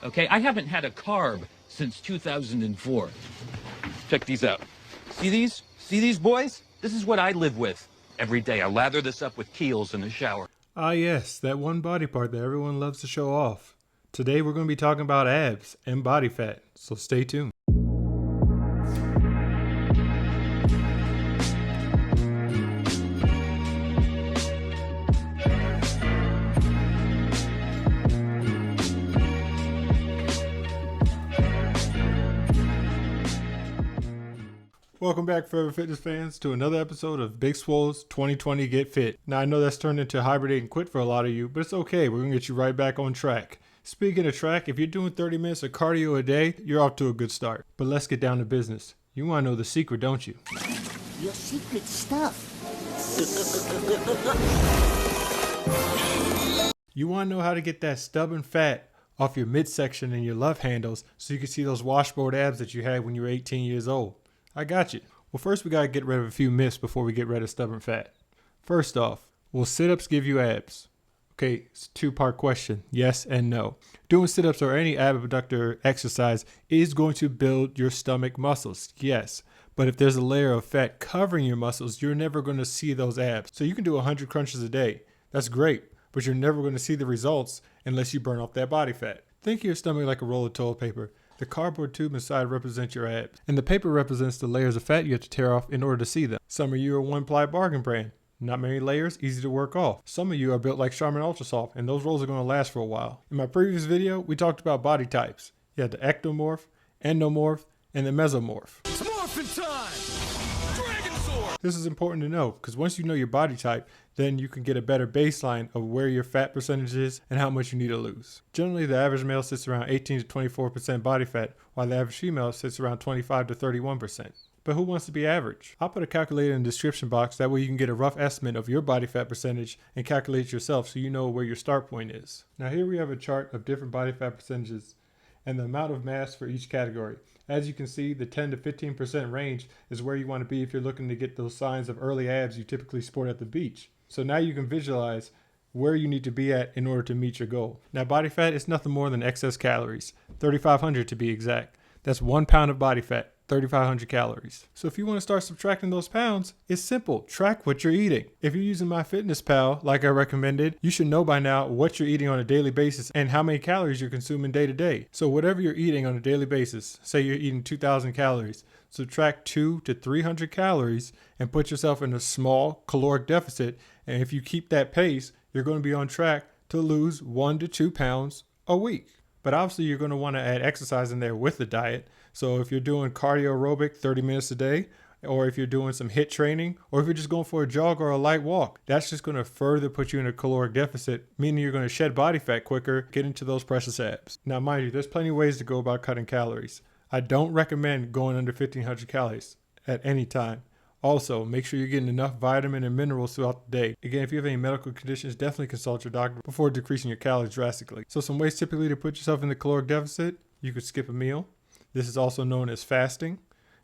okay? I haven't had a carb since 2004. Check these out. See these? See these, boys? This is what I live with every day. I lather this up with Kiehl's in the shower. Ah yes, that one body part that everyone loves to show off. Today we're going to be talking about abs and body fat, so stay tuned. Welcome back, Forever Fitness fans, to another episode of Big Swoll's 2020 Get Fit. Now, I know that's turned into hibernate and quit for a lot of you, but it's okay. We're going to get you right back on track. Speaking of track, if you're doing 30 minutes of cardio a day, you're off to a good start. But let's get down to business. You want to know the secret, don't you? Your secret stuff. You want to know how to get that stubborn fat off your midsection and your love handles so you can see those washboard abs that you had when you were 18 years old. I got you. Well, first we got to get rid of a few myths before we get rid of stubborn fat. First off, will sit-ups give you abs? Okay, it's a two-part question, yes and no. Doing sit-ups or any abductor exercise is going to build your stomach muscles, yes. But if there's a layer of fat covering your muscles, you're never going to see those abs. So you can do 100 crunches a day. That's great, but you're never going to see the results unless you burn off that body fat. Think of your stomach like a roll of toilet paper. The cardboard tube inside represents your abs, and the paper represents the layers of fat you have to tear off in order to see them. Some of you are one-ply bargain brand. Not many layers, easy to work off. Some of you are built like Charmin Ultra Soft, and those rolls are going to last for a while. In my previous video, we talked about body types. You had the ectomorph, endomorph, and the mesomorph. It's morphin' time! Dragon Sword! This is important to know, because once you know your body type, then you can get a better baseline of where your fat percentage is and how much you need to lose. Generally, the average male sits around 18 to 24% body fat, while the average female sits around 25 to 31%. But who wants to be average? I'll put a calculator in the description box, that way you can get a rough estimate of your body fat percentage and calculate it yourself so you know where your start point is. Now here we have a chart of different body fat percentages and the amount of mass for each category. As you can see, the 10 to 15% range is where you want to be if you're looking to get those signs of early abs you typically sport at the beach. So now you can visualize where you need to be at in order to meet your goal. Now, body fat is nothing more than excess calories, 3,500 to be exact. That's 1 pound of body fat, 3,500 calories. So if you want to start subtracting those pounds, it's simple. Track what you're eating. If you're using MyFitnessPal, like I recommended, you should know by now what you're eating on a daily basis and how many calories you're consuming day to day. So whatever you're eating on a daily basis, say you're eating 2,000 calories, subtract 200 to 300 calories and put yourself in a small caloric deficit. And if you keep that pace, you're going to be on track to lose 1 to 2 pounds a week. But obviously you're going to want to add exercise in there with the diet. So if you're doing cardio aerobic 30 minutes a day, or if you're doing some HIIT training, or if you're just going for a jog or a light walk, that's just going to further put you in a caloric deficit, meaning you're going to shed body fat quicker, get into those precious abs. Now mind you, there's plenty of ways to go about cutting calories. I don't recommend going under 1,500 calories at any time. Also, make sure you're getting enough vitamin and minerals throughout the day. Again, if you have any medical conditions, definitely consult your doctor before decreasing your calories drastically. So some ways typically to put yourself in the caloric deficit: you could skip a meal. This is also known as fasting,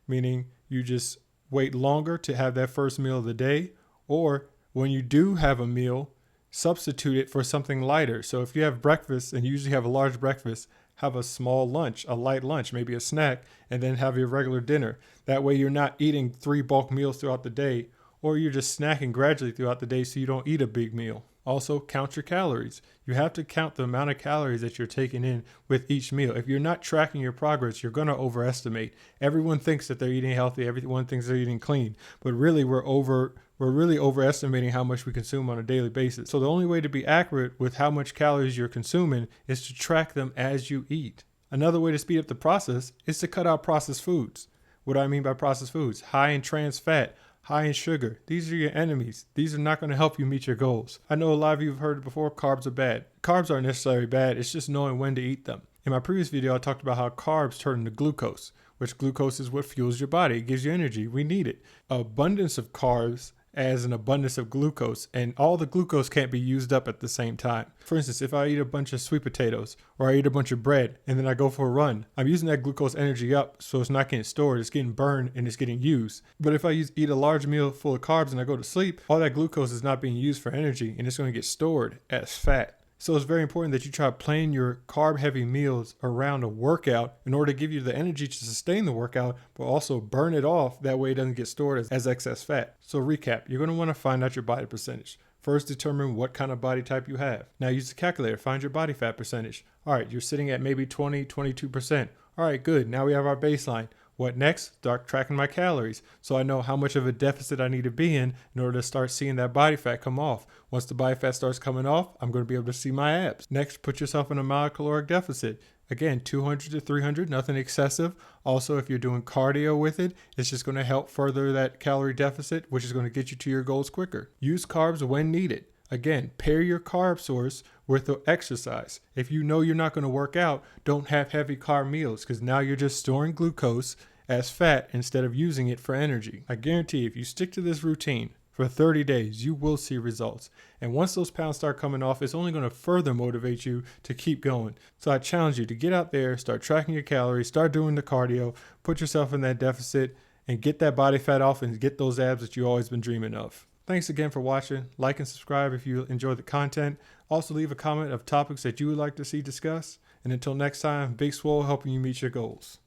meaning you just wait longer to have that first meal of the day, or when you do have a meal, substitute it for something lighter. So if you have breakfast and you usually have a large breakfast, have a small lunch, a light lunch, maybe a snack, and then have your regular dinner. That way you're not eating 3 bulk meals throughout the day, or you're just snacking gradually throughout the day so you don't eat a big meal. Also, count your calories. You have to count the amount of calories that you're taking in with each meal. If you're not tracking your progress, you're going to overestimate. Everyone thinks that they're eating healthy. Everyone thinks they're eating clean. But really, we're really overestimating how much we consume on a daily basis. So the only way to be accurate with how much calories you're consuming is to track them as you eat. Another way to speed up the process is to cut out processed foods. What do I mean by processed foods? High in trans fat, high in sugar. These are your enemies. These are not going to help you meet your goals. I know a lot of you have heard it before, carbs are bad. Carbs aren't necessarily bad, it's just knowing when to eat them. In my previous video, I talked about how carbs turn into glucose, which glucose is what fuels your body. It gives you energy. We need it. Abundance of carbs as an abundance of glucose, and all the glucose can't be used up at the same time. For instance, if I eat a bunch of sweet potatoes or I eat a bunch of bread and then I go for a run, I'm using that glucose energy up, so it's not getting stored, it's getting burned and it's getting used. But if I eat a large meal full of carbs and I go to sleep, all that glucose is not being used for energy and it's going to get stored as fat. So it's very important that you try to plan your carb heavy meals around a workout in order to give you the energy to sustain the workout, but also burn it off. That way it doesn't get stored as excess fat. So recap, you're going to want to find out your body percentage. First, determine what kind of body type you have. Now use the calculator, find your body fat percentage. All right, you're sitting at maybe 20, 22%. All right, good. Now we have our baseline. What next? Start tracking my calories so I know how much of a deficit I need to be in order to start seeing that body fat come off. Once the body fat starts coming off, I'm going to be able to see my abs. Next, put yourself in a mild caloric deficit. Again, 200 to 300, nothing excessive. Also, if you're doing cardio with it, it's just going to help further that calorie deficit, which is going to get you to your goals quicker. Use carbs when needed. Again, pair your carb source with the exercise. If you know you're not going to work out, don't have heavy carb meals because now you're just storing glucose as fat instead of using it for energy. I guarantee if you stick to this routine for 30 days, you will see results. And once those pounds start coming off, it's only going to further motivate you to keep going. So I challenge you to get out there, start tracking your calories, start doing the cardio, put yourself in that deficit, and get that body fat off and get those abs that you've always been dreaming of. Thanks again for watching. Like and subscribe if you enjoy the content. Also leave a comment of topics that you would like to see discussed. And until next time, Big Swoll helping you meet your goals.